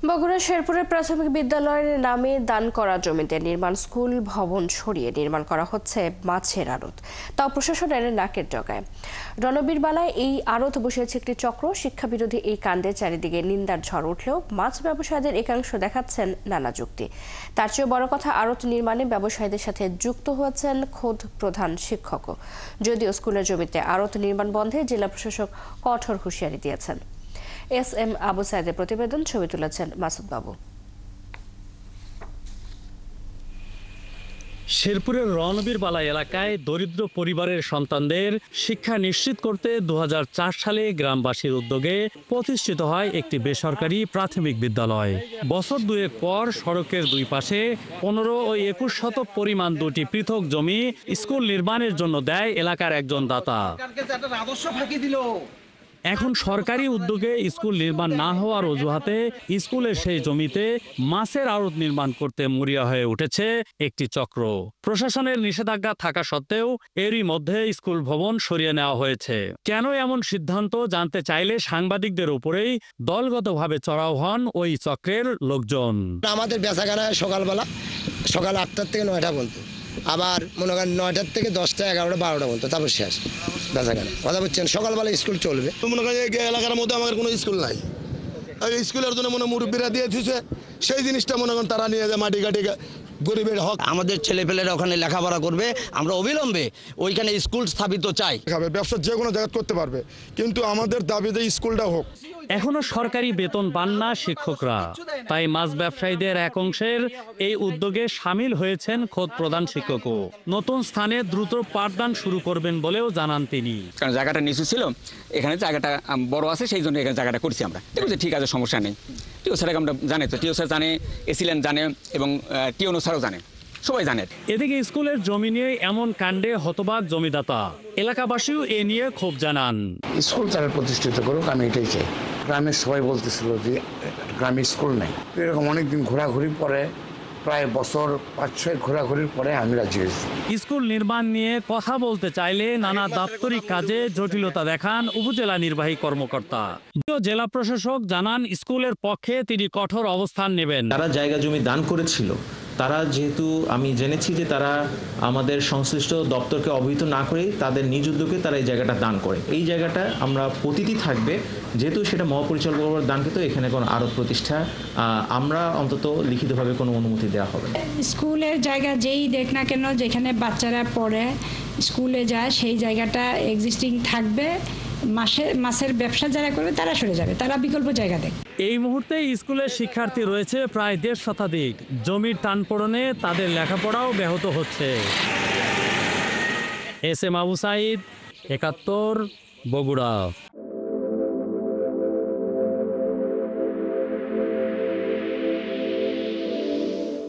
বগুড়া শেরপুরের প্রাথমিক বিদ্যালয়ের নামে দান করা জমিতে নির্মাণ স্কুল ভবন সরিয়ে নির্মাণ করা হচ্ছে মাছের আড়ত, তাও প্রশাসনের নাকের ডগায়। রণবীর বালায় এই আড়ত বসিয়েছে একটি চক্র। শিক্ষাবিরোধী এই কাণ্ডে চারিদিকে নিন্দার ঝড় উঠলেও মাছ ব্যবসায়ীদের একাংশ দেখাচ্ছেন নানা যুক্তি। তার চেয়ে বড় কথা, আড়ত নির্মাণে ব্যবসায়ীদের সাথে যুক্ত হয়েছেন খোদ প্রধান শিক্ষকও। যদিও স্কুলের জমিতে আড়ত নির্মাণ বন্ধে জেলা প্রশাসক কঠোর হুঁশিয়ারি দিয়েছেন। এস.এম. আবু সাইদের প্রতিবেদন, ছবি তুলেছেন মাসুদ বাবু। শেরপুরের রণবীর বালা এলাকায় দরিদ্র পরিবারের সন্তানদের শিক্ষা নিশ্চিত করতে 2004 সালে গ্রামবাসীর উদ্যোগে প্রতিষ্ঠিত হয় একটি বেসরকারি প্রাথমিক বিদ্যালয়। বছর দুয়েক পর সড়কের দুই পাশে 15 ও 21 শতক পরিমাণ দুটি পৃথক জমি স্কুল নির্মাণের জন্য দেয় এলাকার একজন দাতা। এখন সরকারি উদ্যোগে স্কুল নির্মাণ না হওয়ার অজুহাতে স্কুলের সেই জমিতে মাছের আড়ত নির্মাণ করতে মরিয়া হয়ে উঠেছে একটি চক্র। প্রশাসনের নিষেধাজ্ঞা থাকা সত্ত্বেও এরই মধ্যে স্কুল ভবন সরিয়ে নেওয়া হয়েছে। কেন এমন সিদ্ধান্ত জানতে চাইলে সাংবাদিকদের উপরেই দলগতভাবে চড়াও হন ওই চক্রের লোকজন। আমাদের বেচাকেনা সকাল 8টা থেকে 9টা পর্যন্ত, আবার মনে করেন 9টার থেকে 10টা 11টা 12টা পর্যন্ত, তারপর শেষ বেচাকেনা। কথা বলছেন সকালবেলা স্কুল চলবে। মনে করেন এই এলাকার মধ্যে আমাদের কোনো স্কুল নাই, স্কুলের জন্য মুরব্বীরা দিয়ে দিচ্ছে, সেই জিনিসটা মনে করেন তারা নিয়ে যায় মাটি কাটি। গরিবের হক, আমাদের ছেলেপেলেরা ওখানে লেখাপড়া করবে, আমরা অবিলম্বে ওইখানে স্কুল স্থাপিত চাই। ব্যবসা যে কোনো জায়গায় করতে পারবে, কিন্তু আমাদের দাবি যে স্কুলটা হোক। এখনো সরকারি বেতন পান না শিক্ষকরা, তাই মাছ ব্যবসায়ীদের এক অংশের এই উদ্যোগে সামিল হয়েছেন খোদ প্রধান শিক্ষকও। নতুন স্থানে দ্রুত পাঠদান শুরু করবেন বলেও জানান তিনি। কারণ জায়গাটা নিচু ছিল, এখানে জায়গাটা বড় আছে, সেই জন্য এখানে জায়গাটা করছি আমরা। ঠিক আছে, সমস্যা নেই। টিও স্যার আমরা জানে, তো টিও স্যার জানে, এসিলেন জানে, এবং টিওনো স্যারও জানে, সবাই জানে। এদিকে স্কুলের জমি নিয়ে এমন কাণ্ডে হতবাক জমিদাতা। এলাকাবাসীও এ নিয়ে ক্ষোভ জানান। স্কুল তারা প্রতিষ্ঠিত করুক, আমি এটাই চাই। গ্রামের সবাই বলতেছিল যে গ্রামে স্কুল নেই। এরকম অনেকদিন ঘোরাঘুরি পরে, প্রায় বছর 5-6 ঘোরাঘুরির পরে আমি রাজি হয়েছি। স্কুল নির্মাণ নিয়ে কথা বলতে চাইলে নানা দাপ্তরিক কাজে জটিলতা দেখান উপজেলা নির্বাহী কর্মকর্তা। জেলা প্রশাসক জানান, স্কুলের পক্ষে তিনি কঠোর অবস্থান নেবেন। তারা জায়গা জমি দান করেছিল, তারা যেহেতু আমি জেনেছি যে তারা আমাদের সংশ্লিষ্ট দপ্তরকে অবহিত না করে তাদের নিজ উদ্যোগে তারা এই জায়গাটা দান করে। এই জায়গাটা আমরা প্রতিটি থাকবে, যেহেতু সেটা মহাপরিচালক দানকৃত, এখানে কোনো আড়ত প্রতিষ্ঠা আমরা অন্তত লিখিতভাবে কোনো অনুমতি দেওয়া হবে না। স্কুলের জায়গা যেই দেখ না কেন, যেখানে বাচ্চারা পড়ে স্কুলে যায়, সেই জায়গাটা এক্সিস্টিং থাকবে। মাছের ব্যবসা যারা করবে তারা সরে যাবে, তারা বিকল্প জায়গা দেখ। এই মুহূর্তে স্কুলের শিক্ষার্থী রয়েছে প্রায় 1.5 শতাধিক। জমির টানপোড়েনে তাদের লেখাপড়াও ব্যাহত হচ্ছে। এস.এম. আবু সাইদ, 71, বগুড়া।